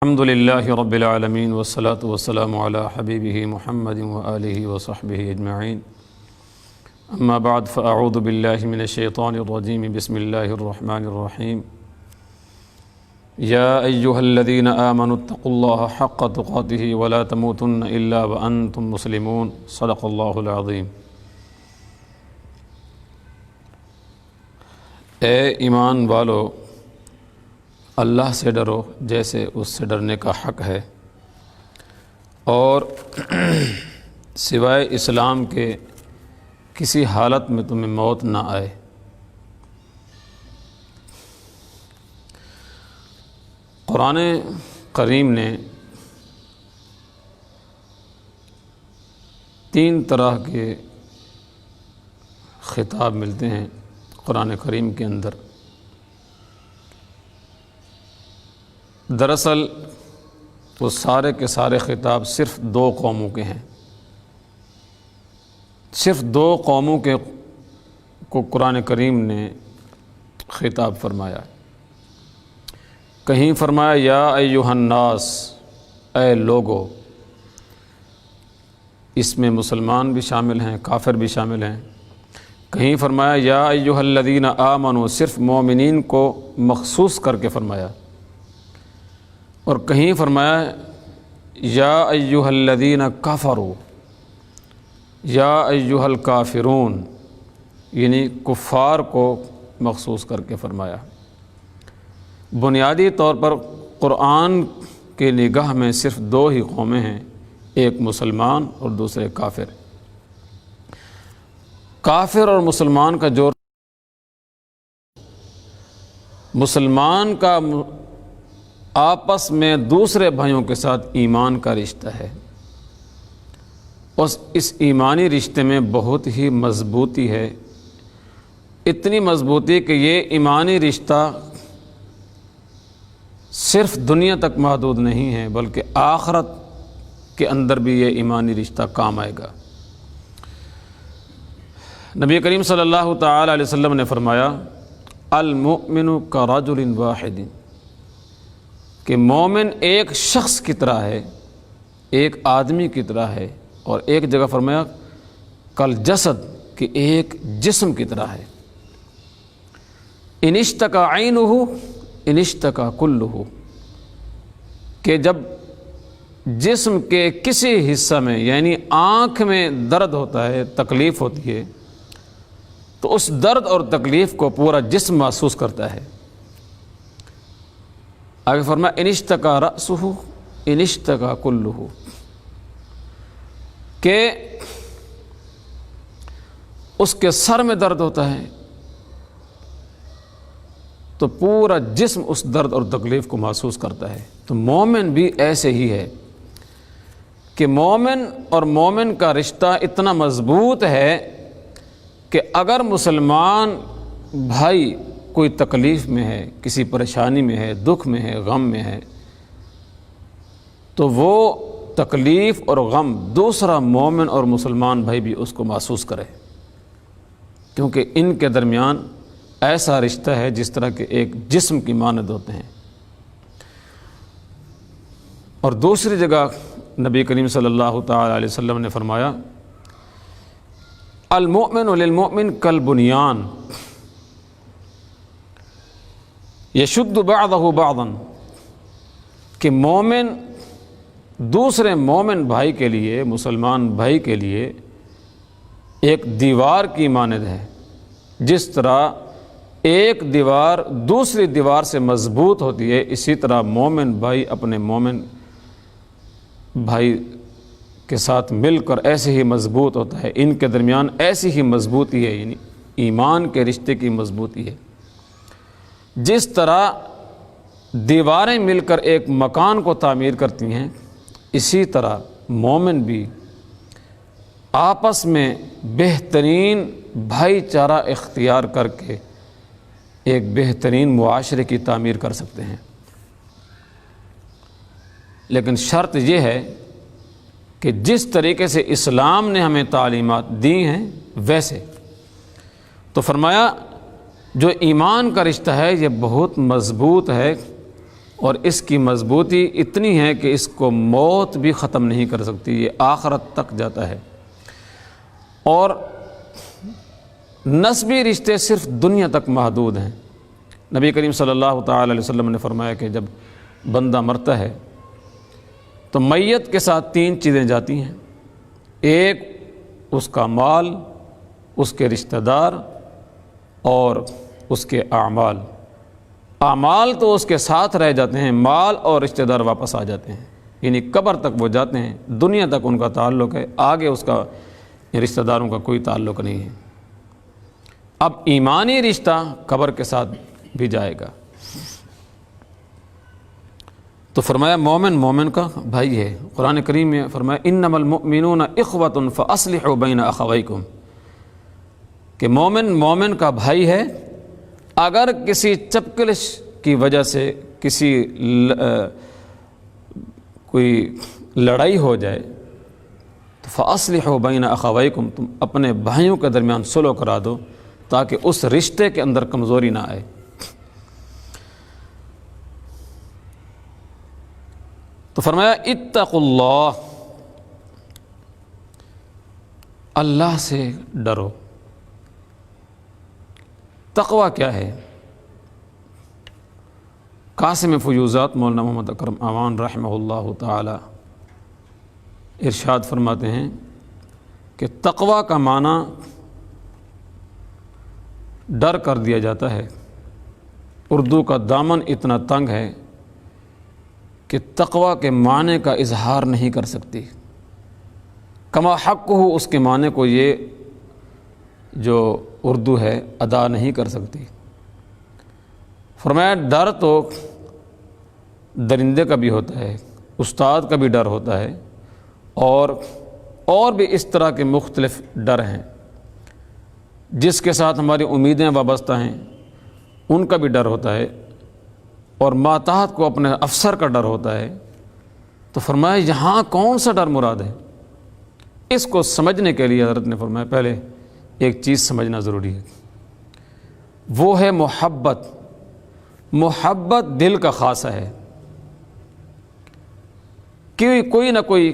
الحمد للہ رب العالمین والصلاة والسلام علی حبیبہ محمد وآلہ وصحبہ اجمعین اما بعد فاعوذ باللہ من الشیطان الرجیم بسم اللہ الرحمن الرحیم یا ایہا الذین آمنوا اتقوا اللہ حق تقاتہ ولا تموتن الا وانتم مسلمون صدق اللہ العظیم۔ اے ایمان والو، اللہ سے ڈرو جیسے اس سے ڈرنے کا حق ہے، اور سوائے اسلام کے کسی حالت میں تمہیں موت نہ آئے۔ قرآن کریم نے تین طرح کے خطاب ملتے ہیں قرآن کریم کے اندر۔ دراصل وہ سارے کے سارے خطاب صرف دو قوموں کے ہیں، صرف دو قوموں کے کو قرآن کریم نے خطاب فرمایا۔ کہیں فرمایا یا ایھا الناس، اے لوگو، اس میں مسلمان بھی شامل ہیں، کافر بھی شامل ہیں۔ کہیں فرمایا یا ایھا الذین آمنوا، صرف مومنین کو مخصوص کر کے فرمایا، اور کہیں فرمایا یا ایھا الذین کفروا، یا ایھا الکافرون، یعنی کفار کو مخصوص کر کے فرمایا۔ بنیادی طور پر قرآن کے نگاہ میں صرف دو ہی قومیں ہیں، ایک مسلمان اور دوسرے کافر۔ کافر اور مسلمان کا جو مسلمان کا آپس میں دوسرے بھائیوں کے ساتھ ایمان کا رشتہ ہے، اس ایمانی رشتے میں بہت ہی مضبوطی ہے، اتنی مضبوطی کہ یہ ایمانی رشتہ صرف دنیا تک محدود نہیں ہے بلکہ آخرت کے اندر بھی یہ ایمانی رشتہ کام آئے گا۔ نبی کریم صلی اللہ تعالی علیہ وسلم نے فرمایا المؤمن کرجل واحد، کہ مومن ایک شخص کی طرح ہے، ایک آدمی کی طرح ہے، اور ایک جگہ فرمایا کل جسد، کہ ایک جسم کی طرح ہے۔ ان اشتکا عینہ ان اشتکا کلہ، کہ جب جسم کے کسی حصہ میں، یعنی آنکھ میں درد ہوتا ہے، تکلیف ہوتی ہے، تو اس درد اور تکلیف کو پورا جسم محسوس کرتا ہے۔ آگے فرمایا ان اشتکا رأسہ ان اشتکا کلہ، کہ اس کے سر میں درد ہوتا ہے تو پورا جسم اس درد اور تکلیف کو محسوس کرتا ہے۔ تو مومن بھی ایسے ہی ہے کہ مومن اور مومن کا رشتہ اتنا مضبوط ہے کہ اگر مسلمان بھائی کوئی تکلیف میں ہے، کسی پریشانی میں ہے، دکھ میں ہے، غم میں ہے، تو وہ تکلیف اور غم دوسرا مومن اور مسلمان بھائی بھی اس کو محسوس کرے، کیونکہ ان کے درمیان ایسا رشتہ ہے جس طرح کہ ایک جسم کی مانند ہوتے ہیں۔ اور دوسری جگہ نبی کریم صلی اللہ تعالی علیہ وسلم نے فرمایا المؤمن للمؤمن کالبنیان یشد بعضہ بعضا، کہ مومن دوسرے مومن بھائی کے لیے، مسلمان بھائی کے لیے ایک دیوار کی مانند ہے، جس طرح ایک دیوار دوسری دیوار سے مضبوط ہوتی ہے، اسی طرح مومن بھائی اپنے مومن بھائی کے ساتھ مل کر ایسے ہی مضبوط ہوتا ہے، ان کے درمیان ایسی ہی مضبوطی ہے، یعنی ایمان کے رشتے کی مضبوطی ہے۔ جس طرح دیواریں مل کر ایک مکان کو تعمیر کرتی ہیں، اسی طرح مومن بھی آپس میں بہترین بھائی چارہ اختیار کر کے ایک بہترین معاشرے کی تعمیر کر سکتے ہیں۔ لیکن شرط یہ ہے کہ جس طریقے سے اسلام نے ہمیں تعلیمات دی ہیں ویسے، تو فرمایا جو ایمان کا رشتہ ہے یہ بہت مضبوط ہے، اور اس کی مضبوطی اتنی ہے کہ اس کو موت بھی ختم نہیں کر سکتی، یہ آخرت تک جاتا ہے۔ اور نسبی رشتے صرف دنیا تک محدود ہیں۔ نبی کریم صلی اللہ تعالی علیہ وسلم نے فرمایا کہ جب بندہ مرتا ہے تو میت کے ساتھ 3 چیزیں جاتی ہیں، ایک اس کا مال، اس کے رشتہ دار اور اس کے اعمال۔ اعمال تو اس کے ساتھ رہ جاتے ہیں، مال اور رشتہ دار واپس آ جاتے ہیں، یعنی قبر تک وہ جاتے ہیں، دنیا تک ان کا تعلق ہے، آگے اس کا رشتہ داروں کا کوئی تعلق نہیں ہے۔ اب ایمانی رشتہ قبر کے ساتھ بھی جائے گا۔ تو فرمایا مومن مومن کا بھائی ہے۔ قرآن کریم میں فرمایا انما المؤمنون اخوة فاصلحوا بین اخویکم، کہ مومن مومن کا بھائی ہے۔ اگر کسی چپکلش کی وجہ سے کوئی لڑائی ہو جائے تو فاصلحوا بین اخویکم، تم اپنے بھائیوں کے درمیان صلح کرا دو تاکہ اس رشتے کے اندر کمزوری نہ آئے۔ تو فرمایا اتقوا اللہ، اللہ سے ڈرو۔ تقوی کیا ہے؟ قاسم فیوزات مولانا محمد اکرم اعوان رحمہ اللہ تعالی ارشاد فرماتے ہیں کہ تقوی کا معنی ڈر کر دیا جاتا ہے۔ اردو کا دامن اتنا تنگ ہے کہ تقوی کے معنی کا اظہار نہیں کر سکتی، کما حق ہو اس کے معنی کو یہ جو اردو ہے ادا نہیں کر سکتی۔ فرمایا ڈر تو درندے کا بھی ہوتا ہے، استاد کا بھی ڈر ہوتا ہے، اور بھی اس طرح کے مختلف ڈر ہیں جس کے ساتھ ہماری امیدیں وابستہ ہیں، ان کا بھی ڈر ہوتا ہے، اور ماتحت کو اپنے افسر کا ڈر ہوتا ہے۔ تو فرمایا یہاں کون سا ڈر مراد ہے؟ اس کو سمجھنے کے لیے حضرت نے فرمایا پہلے ایک چیز سمجھنا ضروری ہے، وہ ہے محبت۔ محبت دل کا خاصہ ہے کہ کوئی نہ کوئی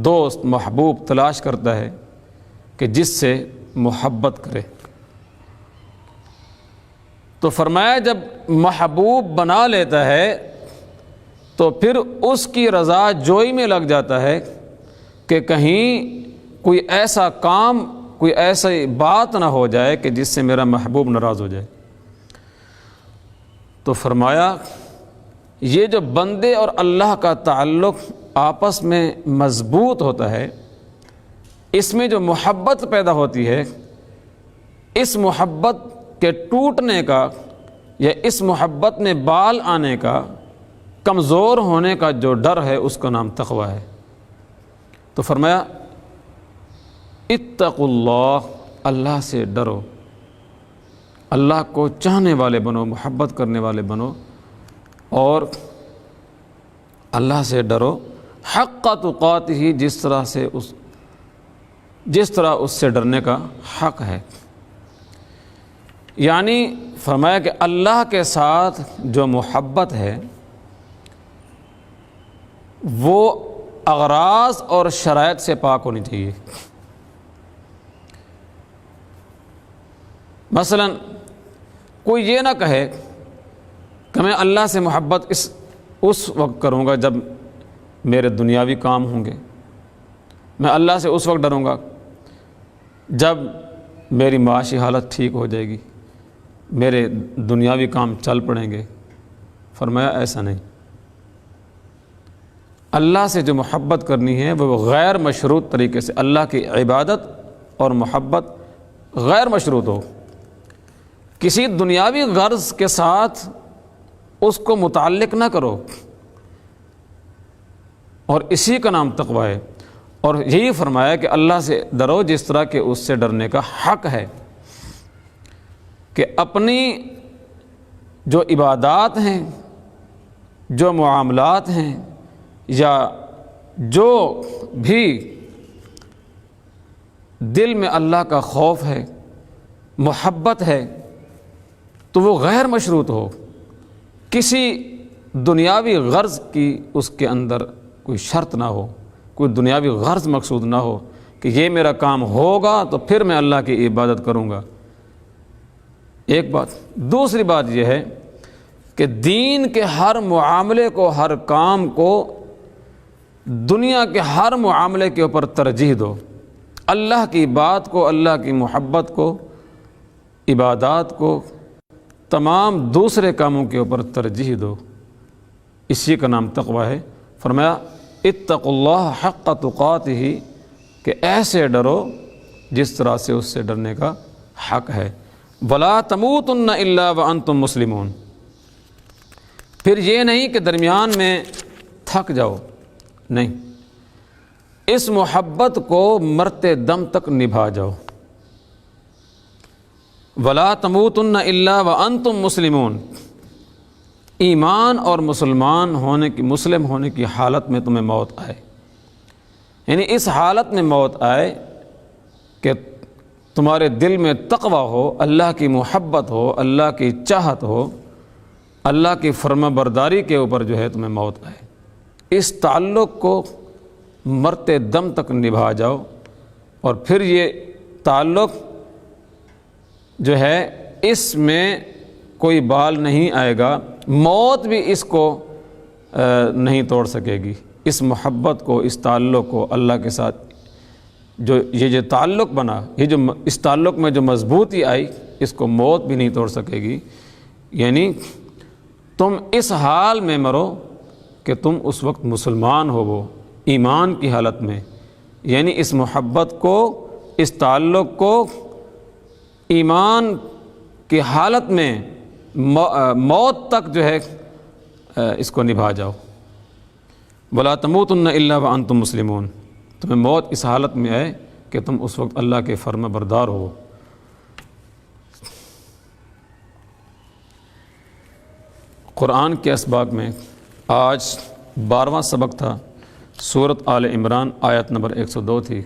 دوست محبوب تلاش کرتا ہے کہ جس سے محبت کرے۔ تو فرمایا جب محبوب بنا لیتا ہے تو پھر اس کی رضا جوئی میں لگ جاتا ہے کہ کہیں کوئی ایسا کام، کوئی ایسی بات نہ ہو جائے کہ جس سے میرا محبوب ناراض ہو جائے۔ تو فرمایا یہ جو بندے اور اللہ کا تعلق آپس میں مضبوط ہوتا ہے، اس میں جو محبت پیدا ہوتی ہے، اس محبت کے ٹوٹنے کا یا اس محبت میں بال آنے کا، کمزور ہونے کا جو ڈر ہے، اس کا نام تقوی ہے۔ تو فرمایا اتقوا اللہ، اللہ سے ڈرو، اللہ کو چاہنے والے بنو، محبت کرنے والے بنو، اور اللہ سے ڈرو حق تقاتہ، جس طرح اس سے ڈرنے کا حق ہے۔ یعنی فرمایا کہ اللہ کے ساتھ جو محبت ہے وہ اغراض اور شرائط سے پاک ہونی چاہیے۔ مثلا کوئی یہ نہ کہے کہ میں اللہ سے محبت اس وقت کروں گا جب میرے دنیاوی کام ہوں گے، میں اللہ سے اس وقت ڈروں گا جب میری معاشی حالت ٹھیک ہو جائے گی، میرے دنیاوی کام چل پڑیں گے۔ فرمایا ایسا نہیں، اللہ سے جو محبت کرنی ہے وہ غیر مشروط طریقے سے، اللہ کی عبادت اور محبت غیر مشروط ہو، کسی دنیاوی غرض کے ساتھ اس کو متعلق نہ کرو، اور اسی کا نام تقوی ہے۔ اور یہی فرمایا کہ اللہ سے ڈرو جس طرح کہ اس سے ڈرنے کا حق ہے، کہ اپنی جو عبادات ہیں، جو معاملات ہیں، یا جو بھی دل میں اللہ کا خوف ہے، محبت ہے، تو وہ غیر مشروط ہو، کسی دنیاوی غرض کی اس کے اندر کوئی شرط نہ ہو، کوئی دنیاوی غرض مقصود نہ ہو کہ یہ میرا کام ہوگا تو پھر میں اللہ کی عبادت کروں گا، ایک بات۔ دوسری بات یہ ہے کہ دین کے ہر معاملے کو، ہر کام کو دنیا کے ہر معاملے کے اوپر ترجیح دو، اللہ کی بات کو، اللہ کی محبت کو، عبادات کو تمام دوسرے کاموں کے اوپر ترجیح دو، اسی کا نام تقویٰ ہے۔ فرمایا اتقوا اللہ حق تقاتہ، کہ ایسے ڈرو جس طرح سے اس سے ڈرنے کا حق ہے۔ ولا تموتن الا وانتم مسلمون، پھر یہ نہیں کہ درمیان میں تھک جاؤ، نہیں، اس محبت کو مرتے دم تک نبھا جاؤ۔ ولا تموتن الا وانتم مسلمون، ایمان اور مسلم ہونے کی حالت میں تمہیں موت آئے، یعنی اس حالت میں موت آئے کہ تمہارے دل میں تقویٰ ہو، اللہ کی محبت ہو، اللہ کی چاہت ہو، اللہ کی فرما برداری کے اوپر جو ہے تمہیں موت آئے، اس تعلق کو مرتے دم تک نبھا جاؤ، اور پھر یہ تعلق جو ہے اس میں کوئی بال نہیں آئے گا، موت بھی اس کو نہیں توڑ سکے گی، اس محبت کو، اس تعلق کو اللہ کے ساتھ جو یہ تعلق بنا، یہ جو اس تعلق میں جو مضبوطی آئی، اس کو موت بھی نہیں توڑ سکے گی۔ یعنی تم اس حال میں مرو کہ تم اس وقت مسلمان ہو، وہ ایمان کی حالت میں، یعنی اس محبت کو، اس تعلق کو ایمان کی حالت میں موت تک جو ہے اس کو نبھا جاؤ۔ ولا تموتن الا وانتم مسلمون، تمہیں موت اس حالت میں آئے کہ تم اس وقت اللہ کے فرما بردار ہو۔ قرآن کے اسباق میں آج 12واں سبق تھا، سورۃ آل عمران آیت نمبر 102 تھی۔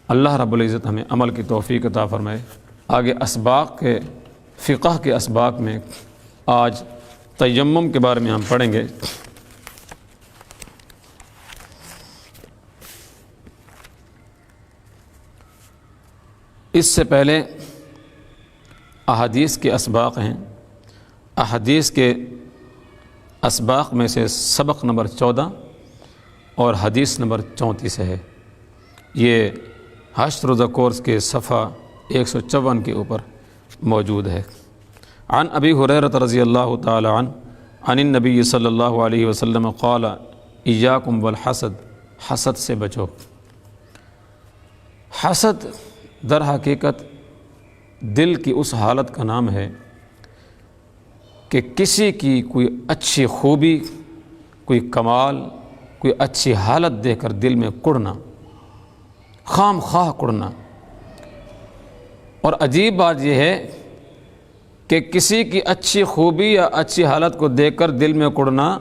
اللہ رب العزت ہمیں عمل کی توفیق عطا فرمائے۔ آگے اسباق کے فقہ کے اسباق میں آج تیمم کے بارے میں ہم پڑھیں گے۔ اس سے پہلے احادیث کے اسباق ہیں، احادیث کے اسباق میں سے سبق نمبر 14 اور حدیث نمبر 34 ہے، یہ حشر روزہ کورس کے صفحہ 154 کے اوپر موجود ہے۔ عن ابی ہریرہ رضی اللہ تعالی عنہ عن النبی صلی اللہ علیہ وسلم قال ایاکم والحسد، حسد سے بچو۔ حسد در حقیقت دل کی اس حالت کا نام ہے کہ کسی کی کوئی اچھی خوبی، کوئی کمال، کوئی اچھی حالت دیکھ کر دل میں کڑنا، خام خواہ کڑنا۔ اور عجیب بات یہ ہے کہ کسی کی اچھی خوبی یا اچھی حالت کو دیکھ کر دل میں کڑنا،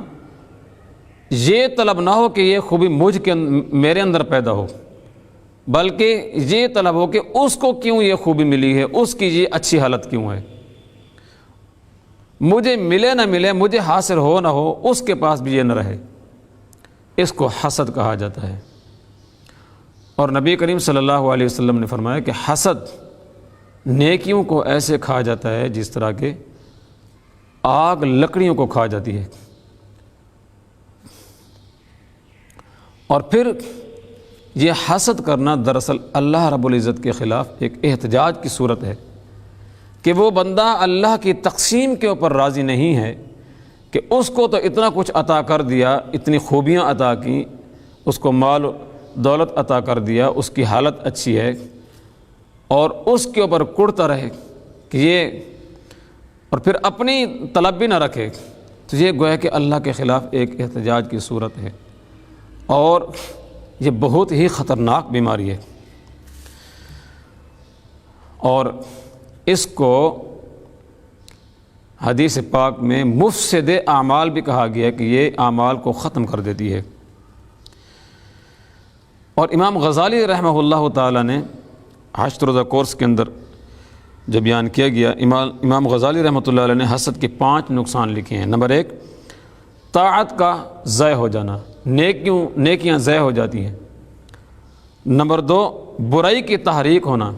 یہ طلب نہ ہو کہ یہ خوبی میرے اندر پیدا ہو، بلکہ یہ طلب ہو کہ اس کو کیوں یہ خوبی ملی ہے، اس کی یہ اچھی حالت کیوں ہے، مجھے ملے نہ ملے، مجھے حاصل ہو نہ ہو، اس کے پاس بھی یہ نہ رہے، اس کو حسد کہا جاتا ہے۔ اور نبی کریم صلی اللہ علیہ وسلم نے فرمایا کہ حسد نیکیوں کو ایسے کھا جاتا ہے جس طرح کہ آگ لکڑیوں کو کھا جاتی ہے۔ اور پھر یہ حسد کرنا دراصل اللہ رب العزت کے خلاف ایک احتجاج کی صورت ہے کہ وہ بندہ اللہ کی تقسیم کے اوپر راضی نہیں ہے کہ اس کو تو اتنا کچھ عطا کر دیا، اتنی خوبیاں عطا کی، اس کو مال و دولت عطا کر دیا، اس کی حالت اچھی ہے، اور اس کے اوپر کڑتا رہے کہ یہ، اور پھر اپنی طلب بھی نہ رکھے، تو یہ گویا کہ اللہ کے خلاف ایک احتجاج کی صورت ہے، اور یہ بہت ہی خطرناک بیماری ہے۔ اور اس کو حدیث پاک میں مفسد اعمال بھی کہا گیا ہے کہ یہ اعمال کو ختم کر دیتی ہے۔ اور امام غزالی رحمہ اللہ تعالی نے حشر روزہ کورس کے اندر جو بیان کیا گیا، امام غزالی رحمۃ اللہ علیہ نے حسد کے 5 نقصان لکھے ہیں۔ نمبر 1، طاعت کا ضائع ہو جانا، نیکیاں ضائع ہو جاتی ہیں۔ نمبر 2، برائی کی تحریک ہونا،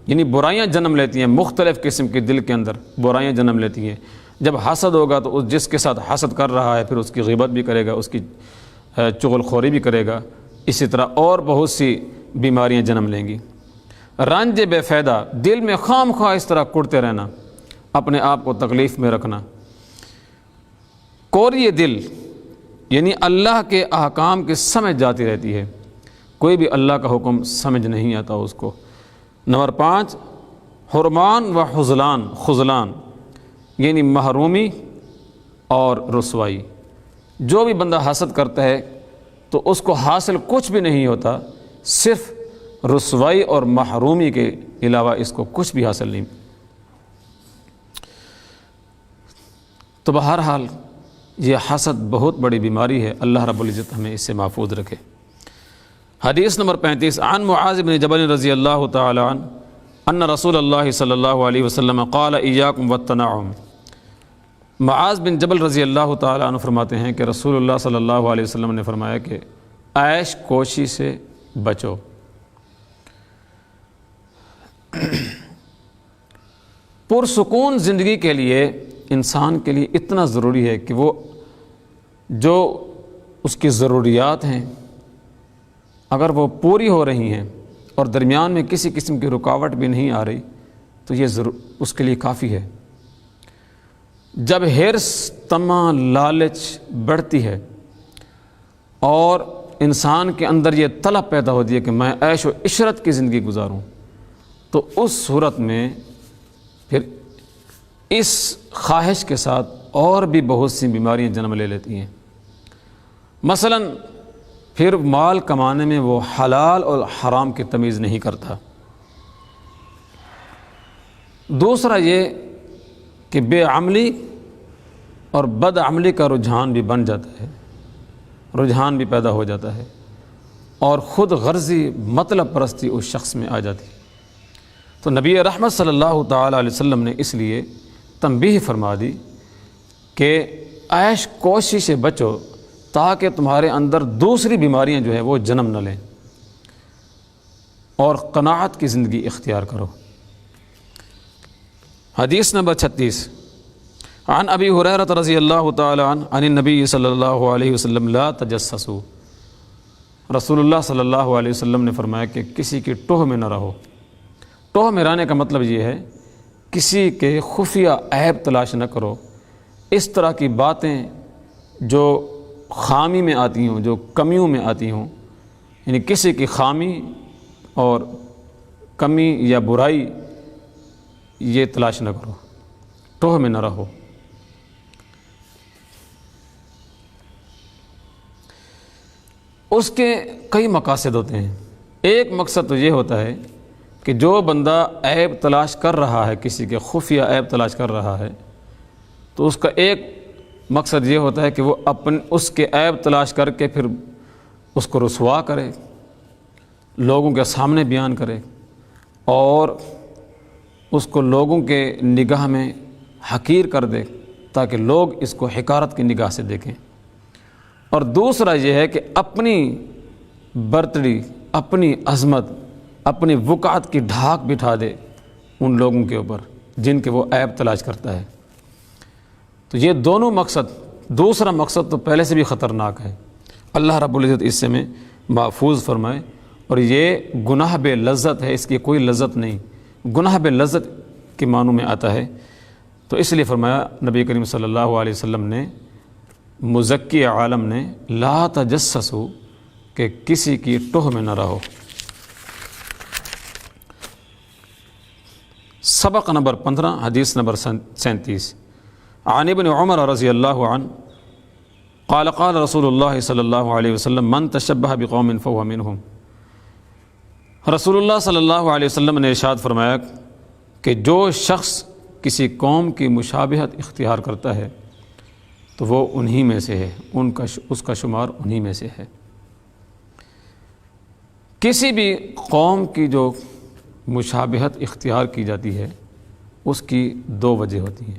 یعنی برائیاں جنم لیتی ہیں، مختلف قسم کے دل کے اندر برائیاں جنم لیتی ہیں۔ جب حسد ہوگا تو اس جس کے ساتھ حسد کر رہا ہے پھر اس کی غیبت بھی کرے گا، اس کی چغل خوری بھی کرے گا، اسی طرح اور بہت سی بیماریاں جنم لیں گی۔ رنج بے فائدہ، دل میں خام خواہ اس طرح کڑتے رہنا، اپنے آپ کو تکلیف میں رکھنا۔ کوری دل، یعنی اللہ کے احکام کی سمجھ جاتی رہتی ہے، کوئی بھی اللہ کا حکم سمجھ نہیں آتا اس کو۔ نمبر 5، حرمان و خذلان، یعنی محرومی اور رسوائی۔ جو بھی بندہ حسد کرتا ہے تو اس کو حاصل کچھ بھی نہیں ہوتا، صرف رسوائی اور محرومی کے علاوہ اس کو کچھ بھی حاصل نہیں۔ تو بہرحال یہ حسد بہت بڑی بیماری ہے، اللہ رب العزت ہمیں اس سے محفوظ رکھے۔ حدیث نمبر 35، عن معاذ بن جبل رضی اللہ تعالی عنہ ان رسول اللہ صلی اللہ علیہ وسلم قال ایاکم والتنعم۔ معاذ بن جبل رضی اللہ تعالی عنہ فرماتے ہیں کہ رسول اللہ صلی اللہ علیہ وسلم نے فرمایا کہ عیش کوشی سے بچو۔ پرسکون زندگی کے لیے انسان کے لیے اتنا ضروری ہے کہ وہ جو اس کی ضروریات ہیں اگر وہ پوری ہو رہی ہیں اور درمیان میں کسی قسم کی رکاوٹ بھی نہیں آ رہی تو یہ اس کے لیے کافی ہے۔ جب حرص، طمع، لالچ بڑھتی ہے اور انسان کے اندر یہ طلب پیدا ہوتی ہے کہ میں عیش و عشرت کی زندگی گزاروں، تو اس صورت میں پھر اس خواہش کے ساتھ اور بھی بہت سی بیماریاں جنم لے لیتی ہیں۔ مثلا پھر مال کمانے میں وہ حلال اور حرام کی تمیز نہیں کرتا۔ دوسرا یہ کہ بے عملی اور بد عملی کا رجحان بھی بن جاتا ہے، رجحان بھی پیدا ہو جاتا ہے، اور خود غرضی مطلب پرستی اس شخص میں آ جاتی ہے۔ تو نبی رحمت صلی اللہ تعالی علیہ وسلم نے اس لیے تنبیہ فرما دی کہ عیش کوشی سے بچو تاکہ تمہارے اندر دوسری بیماریاں جو ہے وہ جنم نہ لیں، اور قناعت کی زندگی اختیار کرو۔ حدیث نمبر 36، عن ابی ہریرہ رضی اللہ تعالی عنہ عن النبی صلی اللہ علیہ وسلم لا تجسسوا۔ رسول اللہ صلی اللہ علیہ وسلم نے فرمایا کہ کسی کی ٹوہ میں نہ رہو۔ ٹوہ میں رہنے کا مطلب یہ ہے کسی کے خفیہ عیب تلاش نہ کرو، اس طرح کی باتیں جو خامی میں آتی ہوں، جو کمیوں میں آتی ہوں، یعنی کسی کی خامی اور کمی یا برائی یہ تلاش نہ کرو، ٹوہ میں نہ رہو۔ اس کے کئی مقاصد ہوتے ہیں۔ ایک مقصد تو یہ ہوتا ہے کہ جو بندہ عیب تلاش کر رہا ہے، کسی کے خفیہ عیب تلاش کر رہا ہے، تو اس کا ایک مقصد یہ ہوتا ہے کہ وہ اس کے عیب تلاش کر کے پھر اس کو رسوا کرے، لوگوں کے سامنے بیان کرے، اور اس کو لوگوں کے نگاہ میں حقیر کر دے تاکہ لوگ اس کو حقارت کی نگاہ سے دیکھیں۔ اور دوسرا یہ ہے کہ اپنی برتری، اپنی عظمت، اپنی وقعت کی ڈھاک بٹھا دے ان لوگوں کے اوپر جن کے وہ عیب تلاش کرتا ہے۔ تو یہ دونوں مقصد، دوسرا مقصد تو پہلے سے بھی خطرناک ہے، اللہ رب العزت اس سے میں محفوظ فرمائے۔ اور یہ گناہ بے لذت ہے، اس کی کوئی لذت نہیں، گناہ بے لذت کے معنوں میں آتا ہے۔ تو اس لیے فرمایا نبی کریم صلی اللہ علیہ وسلم نے، مزکی عالم نے، لا تجسسوا، کہ کسی کی ٹوہ میں نہ رہو۔ سبق نمبر 15، حدیث نمبر 37، عن ابن عمر رضی اللہ عنہ قال قال رسول اللہ صلی اللہ علیہ وسلم من تشبہ بقوم فہو منہم۔ رسول اللہ صلی اللہ علیہ وسلم نے ارشاد فرمایا کہ جو شخص کسی قوم کی مشابہت اختیار کرتا ہے تو وہ انہی میں سے ہے، اس کا شمار انہی میں سے ہے۔ کسی بھی قوم کی جو مشابہت اختیار کی جاتی ہے اس کی دو وجہ ہوتی ہیں۔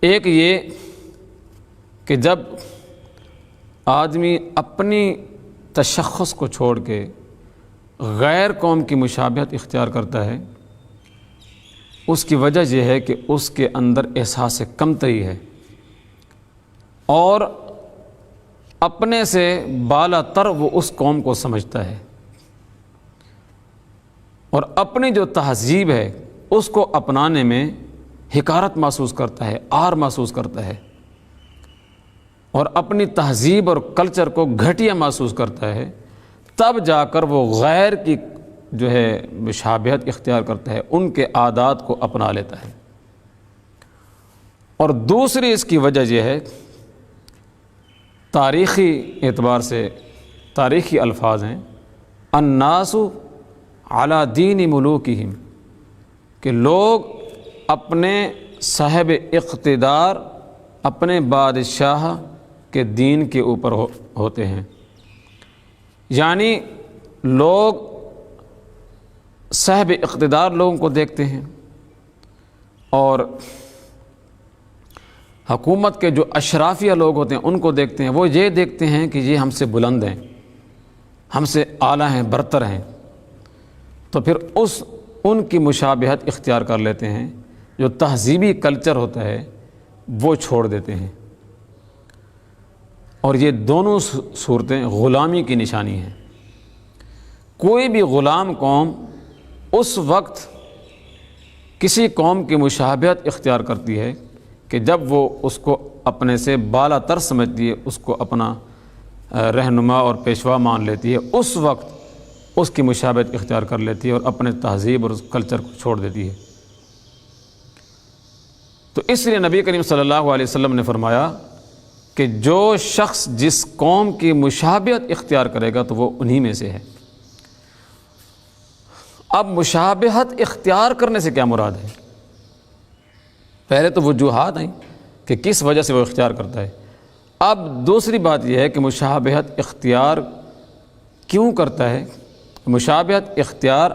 ایک یہ کہ جب آدمی اپنی تشخص کو چھوڑ کے غیر قوم کی مشابہت اختیار کرتا ہے، اس کی وجہ یہ ہے کہ اس کے اندر احساس کمتری ہے اور اپنے سے بالا تر وہ اس قوم کو سمجھتا ہے اور اپنی جو تہذیب ہے اس کو اپنانے میں حقارت محسوس کرتا ہے، عار محسوس کرتا ہے اور اپنی تہذیب اور کلچر کو گھٹیا محسوس کرتا ہے، تب جا کر وہ غیر کی جو ہے مشابہت اختیار کرتا ہے، ان کے عادات کو اپنا لیتا ہے۔ اور دوسری اس کی وجہ یہ ہے، تاریخی اعتبار سے تاریخی الفاظ ہیں، الناس علی دین ملوکہم، کہ لوگ اپنے صاحب اقتدار، اپنے بادشاہ کے دین کے اوپر ہوتے ہیں، یعنی لوگ صاحب اقتدار لوگوں کو دیکھتے ہیں اور حکومت کے جو اشرافیہ لوگ ہوتے ہیں ان کو دیکھتے ہیں، وہ یہ دیکھتے ہیں کہ یہ ہم سے بلند ہیں، ہم سے اعلیٰ ہیں، برتر ہیں، تو پھر ان کی مشابہت اختیار کر لیتے ہیں، جو تہذیبی کلچر ہوتا ہے وہ چھوڑ دیتے ہیں، اور یہ دونوں صورتیں غلامی کی نشانی ہیں۔ کوئی بھی غلام قوم اس وقت کسی قوم کی مشابہت اختیار کرتی ہے کہ جب وہ اس کو اپنے سے بالا تر سمجھتی ہے، اس کو اپنا رہنما اور پیشوا مان لیتی ہے، اس وقت اس کی مشابہت اختیار کر لیتی ہے اور اپنے تہذیب اور اس کلچر کو چھوڑ دیتی ہے۔ تو اس لیے نبی کریم صلی اللہ علیہ وسلم نے فرمایا کہ جو شخص جس قوم کی مشابہت اختیار کرے گا تو وہ انہی میں سے ہے۔ اب مشابہت اختیار کرنے سے کیا مراد ہے؟ پہلے تو وجوہات ہیں کہ کس وجہ سے وہ اختیار کرتا ہے، اب دوسری بات یہ ہے کہ مشابہت اختیار کیوں کرتا ہے، مشابہت اختیار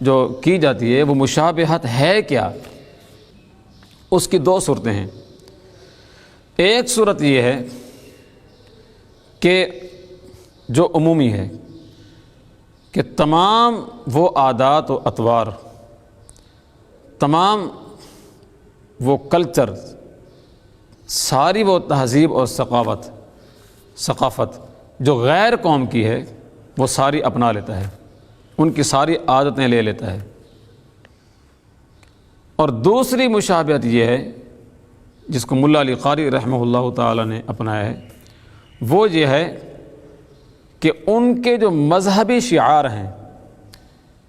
جو کی جاتی ہے وہ مشابہت ہے کیا؟ اس کی دو صورتیں ہیں۔ ایک صورت یہ ہے کہ جو عمومی ہے کہ تمام وہ عادات و اطوار، تمام وہ کلچر، ساری وہ تہذیب اور ثقافت جو غیر قوم کی ہے وہ ساری اپنا لیتا ہے، ان کی ساری عادتیں لے لیتا ہے۔ اور دوسری مشابہت یہ ہے جس کو ملا علی قاری رحمہ اللہ تعالی نے اپنایا ہے، وہ یہ ہے کہ ان کے جو مذہبی شعار ہیں،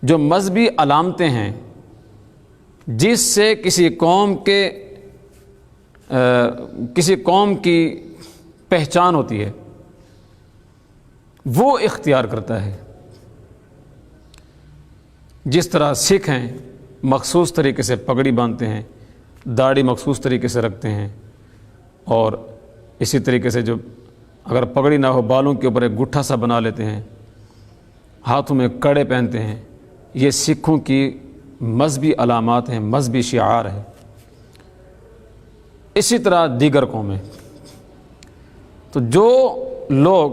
جو مذہبی علامتیں ہیں، جس سے کسی قوم کی پہچان ہوتی ہے، وہ اختیار کرتا ہے۔ جس طرح سکھ ہیں مخصوص طریقے سے پگڑی باندھتے ہیں، داڑھی مخصوص طریقے سے رکھتے ہیں، اور اسی طریقے سے جو اگر پگڑی نہ ہو بالوں کے اوپر ایک گٹھا سا بنا لیتے ہیں، ہاتھوں میں کڑے پہنتے ہیں، یہ سکھوں کی مذہبی علامات ہیں، مذہبی شعار ہے۔ اسی طرح دیگر قومیں، تو جو لوگ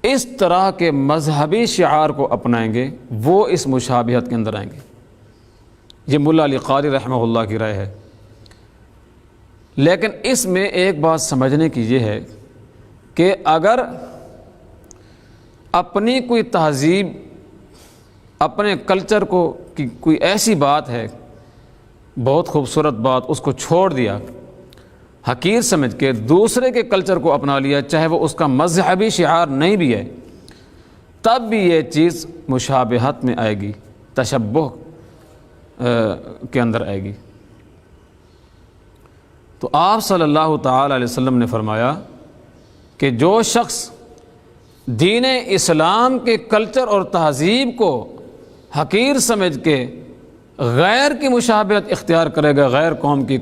اس طرح کے مذہبی شعار کو اپنائیں گے وہ اس مشابہت کے اندر آئیں گے۔ یہ ملا علی قاری رحمہ اللہ کی رائے ہے۔ لیکن اس میں ایک بات سمجھنے کی یہ ہے کہ اگر اپنی کوئی تہذیب، اپنے کلچر کو کی کوئی ایسی بات ہے، بہت خوبصورت بات، اس کو چھوڑ دیا، حقیر سمجھ کے دوسرے کے کلچر کو اپنا لیا، چاہے وہ اس کا مذہبی شعار نہیں بھی ہے، تب بھی یہ چیز مشابہت میں آئے گی، تشبہ کے اندر آئے گی۔ تو آپ صلی اللہ تعالی علیہ وسلم نے فرمایا کہ جو شخص دین اسلام کے کلچر اور تہذیب کو حقیر سمجھ کے غیر کی مشابہت اختیار کرے گا، غیر قوم کی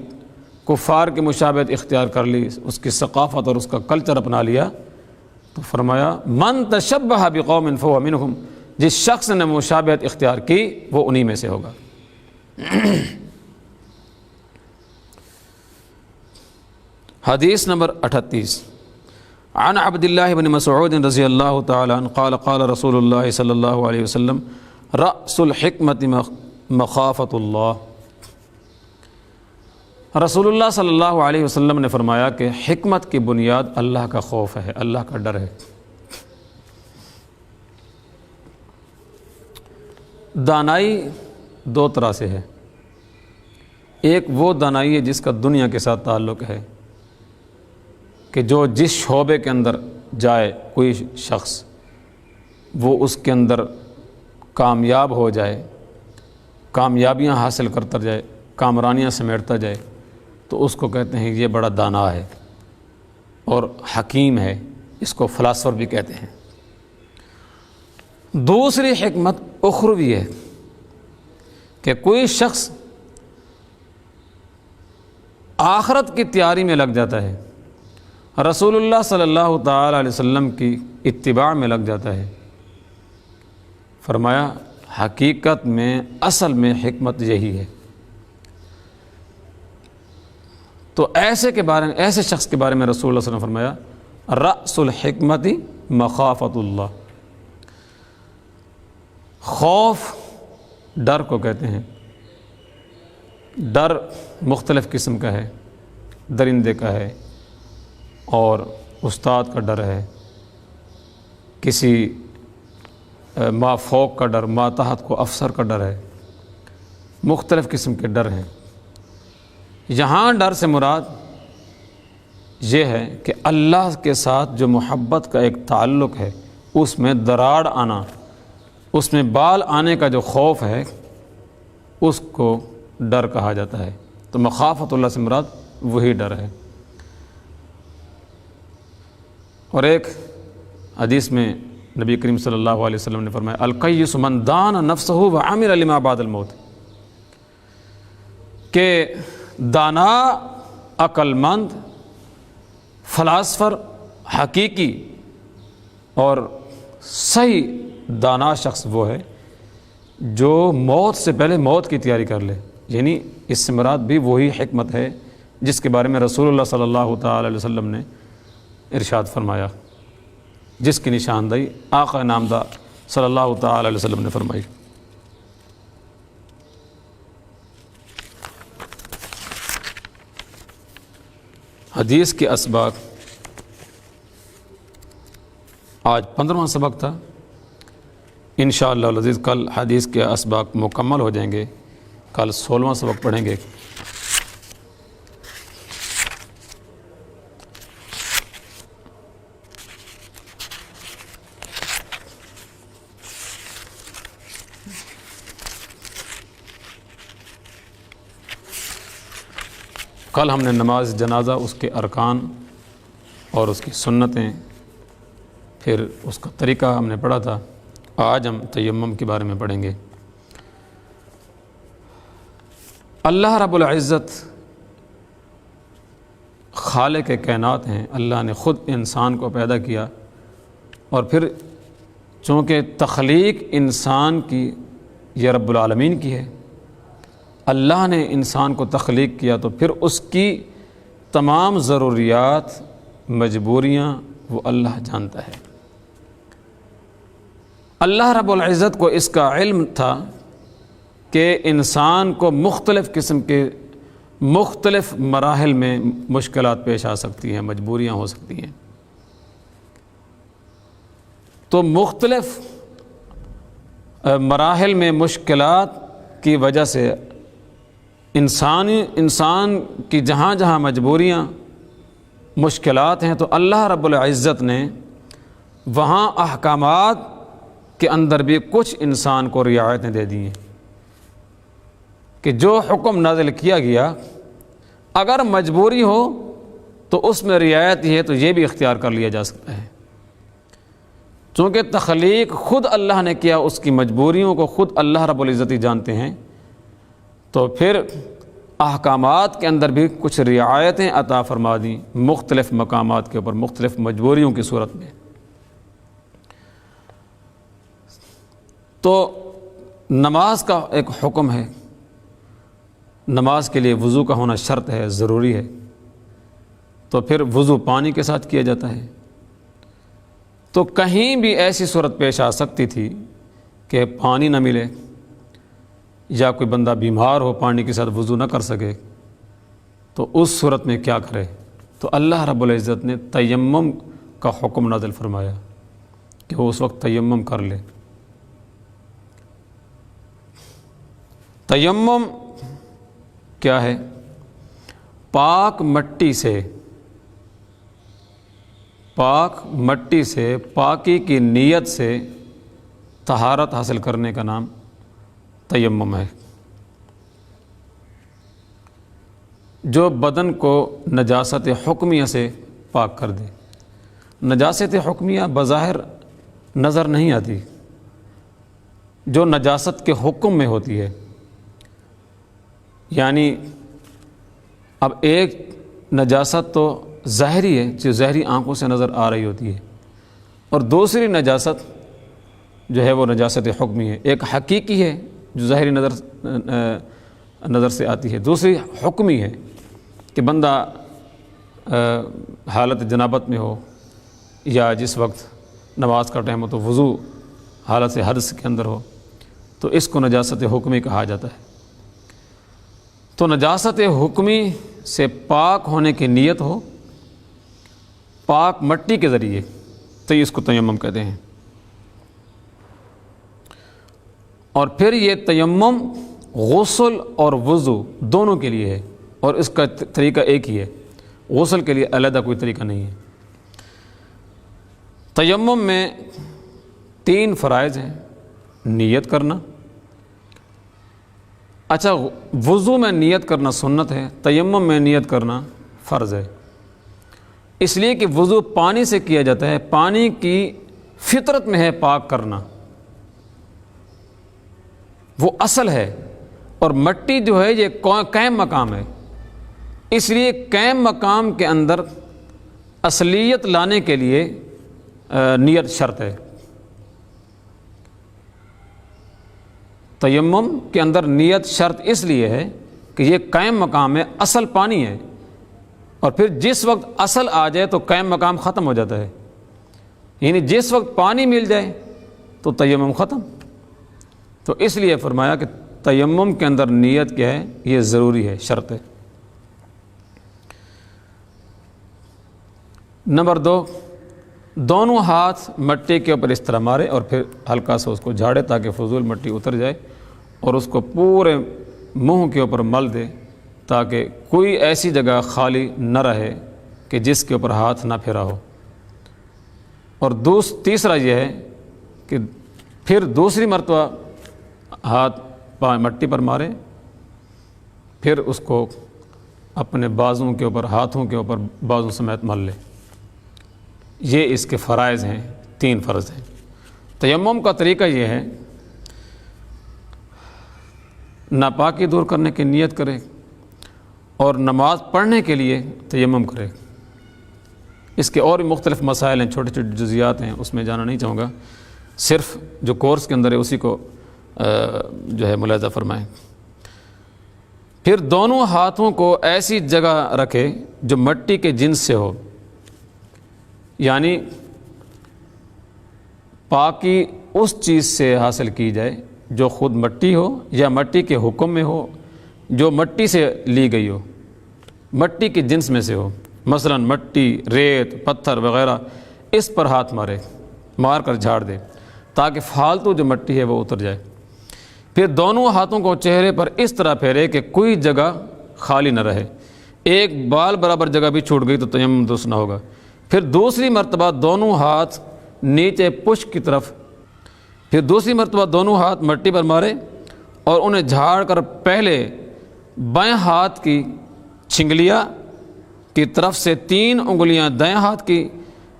کفار کی مشابہت اختیار کر لی، اس کی ثقافت اور اس کا کلچر اپنا لیا، تو فرمایا من تشبہ بقوم فہو منہم، جس شخص نے مشابہت اختیار کی وہ انہی میں سے ہوگا۔ حدیث نمبر 38 عن عبد اللہ بن مسعود رضی اللہ تعالی عنہ قال قال رسول اللہ صلی اللہ علیہ وسلم رأس الحکمت مخافۃ اللہ. رسول اللہ صلی اللہ علیہ وسلم نے فرمایا کہ حکمت کی بنیاد اللہ کا خوف ہے، اللہ کا ڈر ہے. دانائی دو طرح سے ہے. ایک وہ دانائی ہے جس کا دنیا کے ساتھ تعلق ہے کہ جو جس شعبے کے اندر جائے کوئی شخص وہ اس کے اندر کامیاب ہو جائے، کامیابیاں حاصل کرتا جائے، کامرانیاں سمیٹتا جائے، تو اس کو کہتے ہیں یہ بڑا دانا ہے اور حکیم ہے، اس کو فلاسفر بھی کہتے ہیں. دوسری حکمت اخروی ہے کہ کوئی شخص آخرت کی تیاری میں لگ جاتا ہے، رسول اللہ صلی اللہ تعالی علیہ وسلم کی اتباع میں لگ جاتا ہے. فرمایا حقیقت میں اصل میں حکمت یہی ہے. تو ایسے شخص کے بارے میں رسول اللہ صلی اللہ علیہ وسلم فرمایا رأس الحکمت مخافۃ اللہ. خوف ڈر کو کہتے ہیں. ڈر مختلف قسم کا ہے، درندے کا ہے اور استاد کا ڈر ہے، کسی ما فوق کا ڈر، ما تحت کو افسر کا ڈر ہے، مختلف قسم کے ڈر ہیں. یہاں ڈر سے مراد یہ ہے کہ اللہ کے ساتھ جو محبت کا ایک تعلق ہے اس میں دراڑ آنا، اس میں بال آنے کا جو خوف ہے اس کو ڈر کہا جاتا ہے. تو مخافت اللہ سے مراد وہی ڈر ہے. اور ایک حدیث میں نبی کریم صلی اللہ علیہ وسلم نے فرمایا القیس من دان نفسہ وعمل لما بعد الموت، کہ دانا، عقل مند، فلاسفر، حقیقی اور صحیح دانا شخص وہ ہے جو موت سے پہلے موت کی تیاری کر لے. یعنی اس سے مراد بھی وہی حکمت ہے جس کے بارے میں رسول اللہ صلی اللہ تعالی علیہ وسلم نے ارشاد فرمایا، جس کی نشاندہی آقا نامدار صلی اللہ تعالی علیہ وسلم نے فرمائی. حدیث کے اسباق، آج 15واں سبق تھا. انشاءاللہ العزیز کل حدیث کے اسباق مکمل ہو جائیں گے. کل 16واں سبق پڑھیں گے. کل ہم نے نماز جنازہ، اس کے ارکان اور اس کی سنتیں، پھر اس کا طریقہ ہم نے پڑھا تھا. آج ہم تیمم کے بارے میں پڑھیں گے. اللہ رب العزت خالق کائنات ہیں. اللہ نے خود انسان کو پیدا کیا اور پھر چونکہ تخلیق انسان کی یہ رب العالمین کی ہے، اللہ نے انسان کو تخلیق کیا تو پھر اس کی تمام ضروریات، مجبوریاں وہ اللہ جانتا ہے. اللہ رب العزت کو اس کا علم تھا کہ انسان کو مختلف قسم کے مختلف مراحل میں مشکلات پیش آ سکتی ہیں، مجبوریاں ہو سکتی ہیں. تو مختلف مراحل میں مشکلات کی وجہ سے انسان کی جہاں جہاں مجبوریاں، مشکلات ہیں، تو اللہ رب العزت نے وہاں احکامات کے اندر بھی کچھ انسان کو رعایتیں دے دی ہیں کہ جو حکم نازل کیا گیا اگر مجبوری ہو تو اس میں رعایت ہے تو یہ بھی اختیار کر لیا جا سکتا ہے. چونکہ تخلیق خود اللہ نے کیا، اس کی مجبوریوں کو خود اللہ رب العزت ہی جانتے ہیں، تو پھر احکامات کے اندر بھی کچھ رعایتیں عطا فرما دیں مختلف مقامات کے اوپر، مختلف مجبوریوں کی صورت میں. تو نماز کا ایک حکم ہے، نماز کے لیے وضو کا ہونا شرط ہے، ضروری ہے. تو پھر وضو پانی کے ساتھ کیا جاتا ہے۔ تو کہیں بھی ایسی صورت پیش آ سکتی تھی کہ پانی نہ ملے یا کوئی بندہ بیمار ہو پانی کے ساتھ وضو نہ کر سکے، تو اس صورت میں کیا کرے؟ تو اللہ رب العزت نے تیمم کا حکم نازل فرمایا کہ وہ اس وقت تیمم کر لے۔ تیمم کیا ہے؟ پاک مٹی سے پاکی کی نیت سے طہارت حاصل کرنے کا نام تیمم ہے۔ جو بدن کو نجاست حکمیہ سے پاک کر دے۔ نجاست حکمیہ بظاہر نظر نہیں آتی، جو نجاست کے حکم میں ہوتی ہے۔ یعنی اب ایک نجاست تو ظاہری ہے جو ظاہری آنکھوں سے نظر آ رہی ہوتی ہے، اور دوسری نجاست جو ہے وہ نجاست حکمی ہے۔ ایک حقیقی ہے جو ظاہری نظر سے آتی ہے، دوسری حکمی ہے کہ بندہ حالت جنابت میں ہو یا جس وقت نماز کا ٹائم ہو تو وضو حالت حدث کے اندر ہو، تو اس کو نجاست حکمی کہا جاتا ہے۔ تو نجاست حکمی سے پاک ہونے کی نیت ہو پاک مٹی کے ذریعے تو اس کو تیمم کہتے ہیں۔ اور پھر یہ تیمم غسل اور وضو دونوں کے لیے ہے، اور اس کا طریقہ ایک ہی ہے، غسل کے لیے علیحدہ کوئی طریقہ نہیں ہے۔ تیمم میں 3 فرائض ہیں۔ نیت کرنا، اچھا وضو میں نیت کرنا سنت ہے، تیمم میں نیت کرنا فرض ہے۔ اس لیے کہ وضو پانی سے کیا جاتا ہے، پانی کی فطرت میں ہے پاک کرنا، وہ اصل ہے، اور مٹی جو ہے یہ قائم مقام ہے، اس لیے قائم مقام کے اندر اصلیت لانے کے لیے نیت شرط ہے۔ تیمم کے اندر نیت شرط اس لیے ہے کہ یہ قائم مقام ہے، اصل پانی ہے، اور پھر جس وقت اصل آ جائے تو قائم مقام ختم ہو جاتا ہے۔ یعنی جس وقت پانی مل جائے تو تیمم ختم۔ تو اس لیے فرمایا کہ تیمم کے اندر نیت کیا ہے، یہ ضروری ہے، شرط ہے۔ نمبر 2، دونوں ہاتھ مٹی کے اوپر اس طرح مارے اور پھر ہلکا سا اس کو جھاڑے تاکہ فضول مٹی اتر جائے، اور اس کو پورے منہ کے اوپر مل دے تاکہ کوئی ایسی جگہ خالی نہ رہے کہ جس کے اوپر ہاتھ نہ پھیرا ہو۔ اور تیسرا یہ ہے کہ پھر دوسری مرتبہ ہاتھ مٹی پر مارے، پھر اس کو اپنے بازوں کے اوپر، ہاتھوں کے اوپر بازوں سمیت مل لے۔ یہ اس کے فرائض ہیں، 3 فرض ہیں۔ تیمم کا طریقہ یہ ہے، ناپاکی دور کرنے کی نیت کرے اور نماز پڑھنے کے لیے تیمم کرے۔ اس کے اور بھی مختلف مسائل ہیں، چھوٹے چھوٹے جزیات ہیں، اس میں جانا نہیں چاہوں گا، صرف جو کورس کے اندر ہے اسی کو جو ہے ملاحظہ فرمائیں۔ پھر دونوں ہاتھوں کو ایسی جگہ رکھے جو مٹی کے جنس سے ہو، یعنی پاکی اس چیز سے حاصل کی جائے جو خود مٹی ہو یا مٹی کے حکم میں ہو، جو مٹی سے لی گئی ہو، مٹی کے جنس میں سے ہو، مثلا مٹی، ریت، پتھر وغیرہ، اس پر ہاتھ مار کر جھاڑ دے تاکہ فالتو جو مٹی ہے وہ اتر جائے۔ پھر دونوں ہاتھوں کو چہرے پر اس طرح پھیرے کہ کوئی جگہ خالی نہ رہے، ایک بال برابر جگہ بھی چھوٹ گئی تو تیمم درست نہ ہوگا۔ پھر دوسری مرتبہ دونوں ہاتھ نیچے پشت کی طرف، پھر دوسری مرتبہ دونوں ہاتھ مٹی پر مارے اور انہیں جھاڑ کر پہلے بائیں ہاتھ کی چھنگلیا کی طرف سے 3 انگلیاں دائیں ہاتھ کی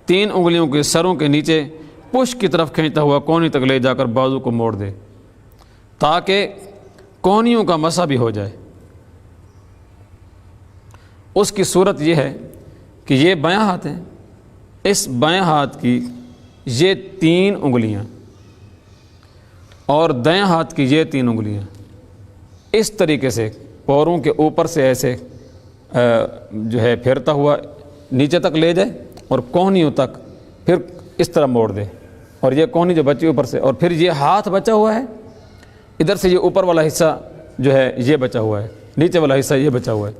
3 انگلیوں کے سروں کے نیچے پشت کی طرف کھینچتا ہوا کونی تک لے جا کر بازو کو موڑ دے تاکہ کونیوں کا مسح بھی ہو جائے۔ اس کی صورت یہ ہے کہ یہ بائیں ہاتھ ہیں، اس بائیں ہاتھ کی یہ 3 انگلیاں اور دائیں ہاتھ کی یہ 3 انگلیاں اس طریقے سے پوروں کے اوپر سے ایسے جو ہے پھیرتا ہوا نیچے تک لے جائے اور کوہنیوں تک پھر اس طرح موڑ دے، اور یہ کوہنی جو بچی اوپر سے، اور پھر یہ ہاتھ بچا ہوا ہے، ادھر سے یہ اوپر والا حصہ جو ہے یہ بچا ہوا ہے، نیچے والا حصہ یہ بچا ہوا ہے،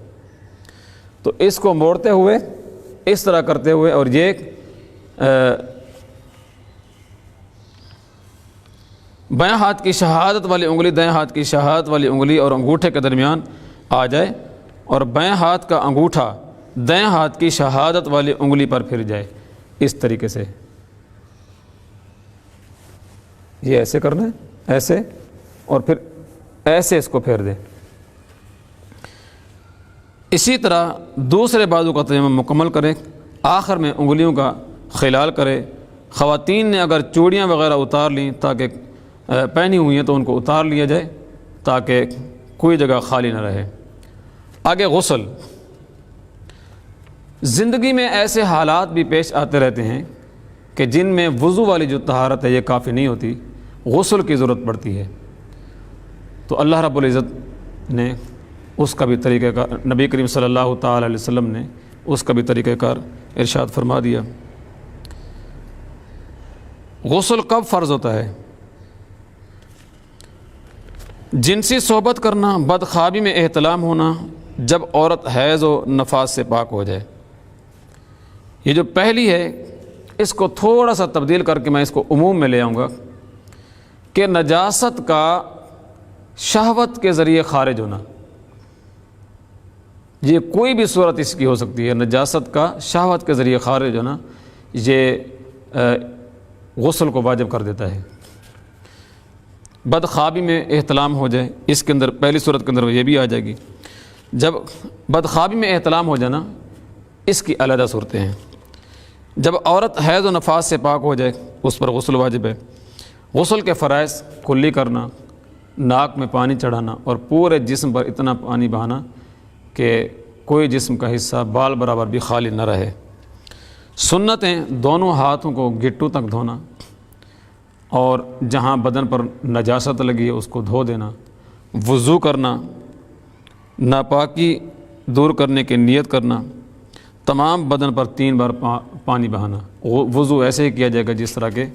تو اس کو موڑتے ہوئے اس طرح کرتے ہوئے، اور یہ بائیں ہاتھ کی شہادت والی انگلی دائیں ہاتھ کی شہادت والی انگلی اور انگوٹھے کے درمیان آ جائے، اور بائیں ہاتھ کا انگوٹھا دائیں ہاتھ کی شہادت والی انگلی پر پھر جائے، اس طریقے سے یہ ایسے کرنا ہے، ایسے، اور پھر ایسے اس کو پھیر دے۔ اسی طرح دوسرے بازو کا تیمم مکمل کرے، آخر میں انگلیوں کا خلال کرے۔ خواتین نے اگر چوڑیاں وغیرہ اتار لیں تاکہ پہنی ہوئی ہیں تو ان کو اتار لیا جائے تاکہ کوئی جگہ خالی نہ رہے۔ آگے غسل۔ زندگی میں ایسے حالات بھی پیش آتے رہتے ہیں کہ جن میں وضو والی جو طہارت ہے یہ کافی نہیں ہوتی، غسل کی ضرورت پڑتی ہے، تو اللہ رب العزت نے اس کا بھی طریقہ کار، نبی کریم صلی اللہ تعالی علیہ وسلم نے اس کا بھی طریقہ کار ارشاد فرما دیا۔ غسل کب فرض ہوتا ہے؟ جنسی صحبت کرنا، بدخوابی میں احتلام ہونا، جب عورت حیض و نفاس سے پاک ہو جائے۔ یہ جو پہلی ہے اس کو تھوڑا سا تبدیل کر کے میں اس کو عموم میں لے آؤں گا کہ نجاست کا شہوت کے ذریعے خارج ہونا، یہ کوئی بھی صورت اس کی ہو سکتی ہے، نجاست کا شہوت کے ذریعے خارج ہونا یہ غسل کو واجب کر دیتا ہے۔ بدخوابی میں احتلام ہو جائے، اس کے اندر پہلی صورت کے اندر یہ بھی آ جائے گی۔ جب بدخوابی میں احتلام ہو جانا، اس کی علیحدہ صورتیں ہیں۔ جب عورت حیض و نفاس سے پاک ہو جائے اس پر غسل واجب ہے۔ غسل کے فرائض کلی کرنا، ناک میں پانی چڑھانا اور پورے جسم پر اتنا پانی بہانا کہ کوئی جسم کا حصہ بال برابر بھی خالی نہ رہے۔ سنتیں دونوں ہاتھوں کو گٹو تک دھونا، اور جہاں بدن پر نجاست لگی ہے اس کو دھو دینا، وضو کرنا، ناپاکی دور کرنے کی نیت کرنا، تمام بدن پر 3 بار پانی بہانا۔ وضو ایسے ہی کیا جائے گا جس طرح کے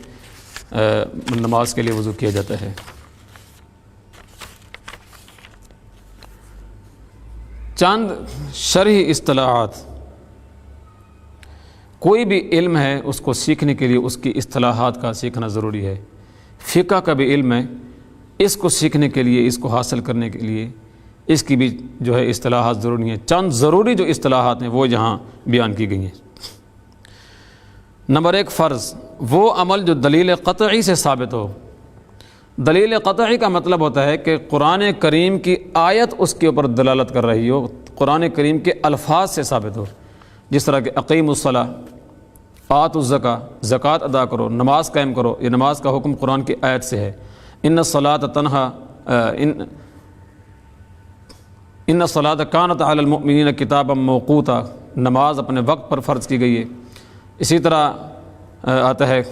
نماز کے لیے وضو کیا جاتا ہے۔ چند شرعی اصطلاحات۔ کوئی بھی علم ہے اس کو سیکھنے کے لیے اس کی اصطلاحات کا سیکھنا ضروری ہے۔ فقہ کا بھی علم ہے، اس کو سیکھنے کے لیے، اس کو حاصل کرنے کے لیے اس کی بھی جو ہے اصطلاحات ضروری ہیں۔ چند ضروری جو اصطلاحات ہیں وہ یہاں بیان کی گئی ہیں۔ نمبر 1، فرض، وہ عمل جو دلیل قطعی سے ثابت ہو۔ دلیل قطعی کا مطلب ہوتا ہے کہ قرآن کریم کی آیت اس کے اوپر دلالت کر رہی ہو، قرآن کریم کے الفاظ سے ثابت ہو، جس طرح کہ اقیموا الصلاۃ، آتوا الزکاۃ، زکوٰۃ ادا کرو، نماز قائم کرو، یہ نماز کا حکم قرآن کی آیت سے ہے۔ ان الصلاۃ کانت علی المؤمنین کتابا موقوتا، نماز اپنے وقت پر فرض کی گئی ہے۔ اسی طرح آتا ہے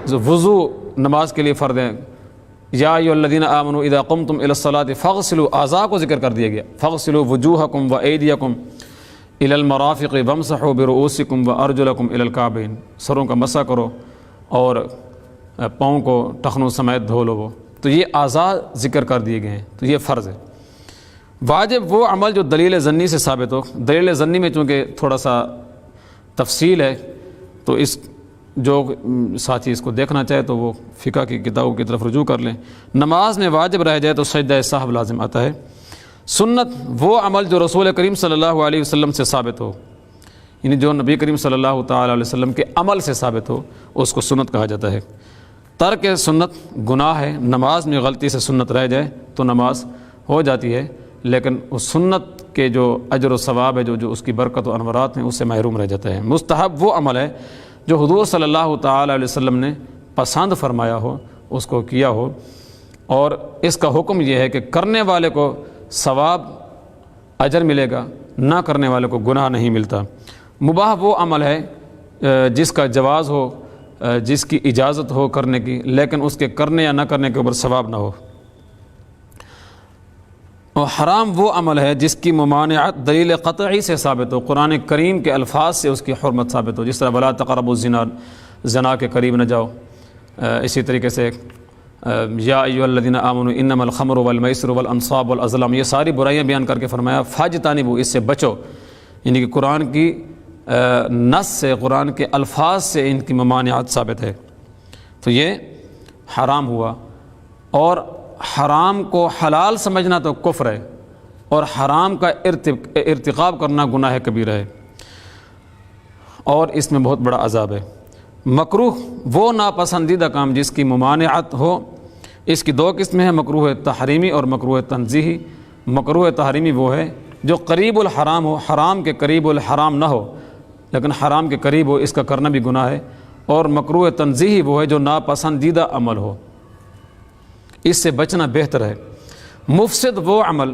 وضو نماز کے لیے فرض ہے۔ یا ایھا الذین آمنوا اذا قمتم الی الصلاۃ فاغسلوا، اعضاء کو ذکر کر دیا گیا، فاغسلوا وجوہکم وایدیکم الی المرافق وامسحوا برؤوسکم وارجلکم الی الکعبین، سروں کا مسح کرو اور پاؤں کو ٹخنوں سمیت دھو لو۔ تو یہ اعضاء ذکر کر دیے گئے ہیں، تو یہ فرض ہے۔ واجب وہ عمل جو دلیل ظنی سے ثابت ہو۔ دلیل ظنی میں چونکہ تھوڑا سا تفصیل ہے تو اس جو ساتھی اس کو دیکھنا چاہے تو وہ فقہ کی کتابوں کی طرف رجوع کر لیں۔ نماز میں واجب رہ جائے تو سجدہ سہو لازم آتا ہے۔ سنت وہ عمل جو رسول کریم صلی اللہ علیہ وسلم سے ثابت ہو، یعنی جو نبی کریم صلی اللہ تعالی علیہ وسلم کے عمل سے ثابت ہو اس کو سنت کہا جاتا ہے۔ ترک سنت گناہ ہے، نماز میں غلطی سے سنت رہ جائے تو نماز ہو جاتی ہے، لیکن اس سنت کے جو اجر و ثواب ہے، جو اس کی برکت و انورات ہیں، اس سے محروم رہ جاتا ہے۔ مستحب وہ عمل ہے جو حضور صلی اللہ تعالی علیہ وسلم نے پسند فرمایا ہو، اس کو کیا ہو، اور اس کا حکم یہ ہے کہ کرنے والے کو ثواب اجر ملے گا، نہ کرنے والے کو گناہ نہیں ملتا۔ مباح وہ عمل ہے جس کا جواز ہو، جس کی اجازت ہو کرنے کی، لیکن اس کے کرنے یا نہ کرنے کے اوپر ثواب نہ ہو۔ اور حرام وہ عمل ہے جس کی ممانعت دلیل قطعی سے ثابت ہو، قرآن کریم کے الفاظ سے اس کی حرمت ثابت ہو، جس طرح ولا تقربوا الزنا، زنا کے قریب نہ جاؤ۔ اسی طریقے سے یا ایھا الذین آمنوا انما الخمر والمیسر والانصاب والازلام، یہ ساری برائیاں بیان کر کے فرمایا فاجتنبوا، اس سے بچو، یعنی کہ قرآن کی نص سے، قرآن کے الفاظ سے ان کی ممانعت ثابت ہے، تو یہ حرام ہوا۔ اور حرام کو حلال سمجھنا تو کفر ہے، اور حرام کا ارتکاب کرنا گناہ کبیرہ ہے، اور اس میں بہت بڑا عذاب ہے۔ مکروہ وہ ناپسندیدہ کام جس کی ممانعت ہو، اس کی دو قسمیں ہیں، مکروہ تحریمی اور مکروہ تنزیہی۔ مکروہ تحریمی وہ ہے جو قریب الحرام ہو، حرام کے قریب الحرام نہ ہو لیکن حرام کے قریب ہو، اس کا کرنا بھی گناہ ہے۔ اور مکروہ تنزیہی وہ ہے جو ناپسندیدہ عمل ہو، اس سے بچنا بہتر ہے۔ مفسد وہ عمل،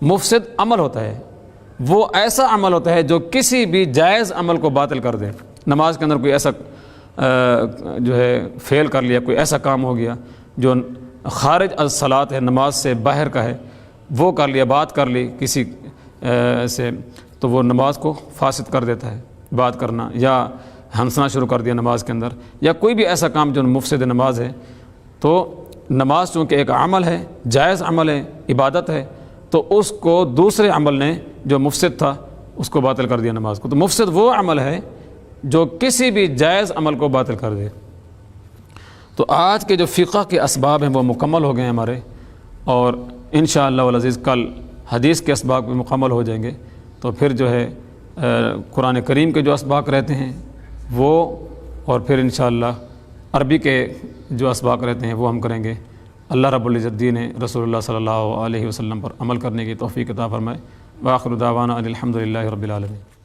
مفسد عمل ہوتا ہے وہ ایسا عمل ہوتا ہے جو کسی بھی جائز عمل کو باطل کر دے۔ نماز کے اندر کوئی ایسا جو ہے فیل کر لیا، کوئی ایسا کام ہو گیا جو خارج الصلاۃ ہے، نماز سے باہر کا ہے، وہ کر لیا، بات کر لی کسی سے، تو وہ نماز کو فاسد کر دیتا ہے، بات کرنا یا ہنسنا شروع کر دیا نماز کے اندر، یا کوئی بھی ایسا کام جو مفسد نماز ہے۔ تو نماز چونکہ ایک عمل ہے، جائز عمل ہے، عبادت ہے، تو اس کو دوسرے عمل نے جو مفسد تھا اس کو باطل کر دیا نماز کو۔ تو مفسد وہ عمل ہے جو کسی بھی جائز عمل کو باطل کر دے۔ تو آج کے جو فقہ کے اسباب ہیں وہ مکمل ہو گئے ہیں ہمارے، اور انشاءاللہ العزیز کل حدیث کے اسباب بھی مکمل ہو جائیں گے۔ تو پھر جو ہے قرآن کریم کے جو اسباق رہتے ہیں وہ، اور پھر انشاءاللہ عربی کے جو اسباق رہتے ہیں وہ ہم کریں گے۔ اللہ رب العزت دین رسول اللہ صلی اللہ علیہ وسلم پر عمل کرنے کی توفیق عطا فرمائے۔ وآخر دعوانا ان الحمد للہ رب العالمین۔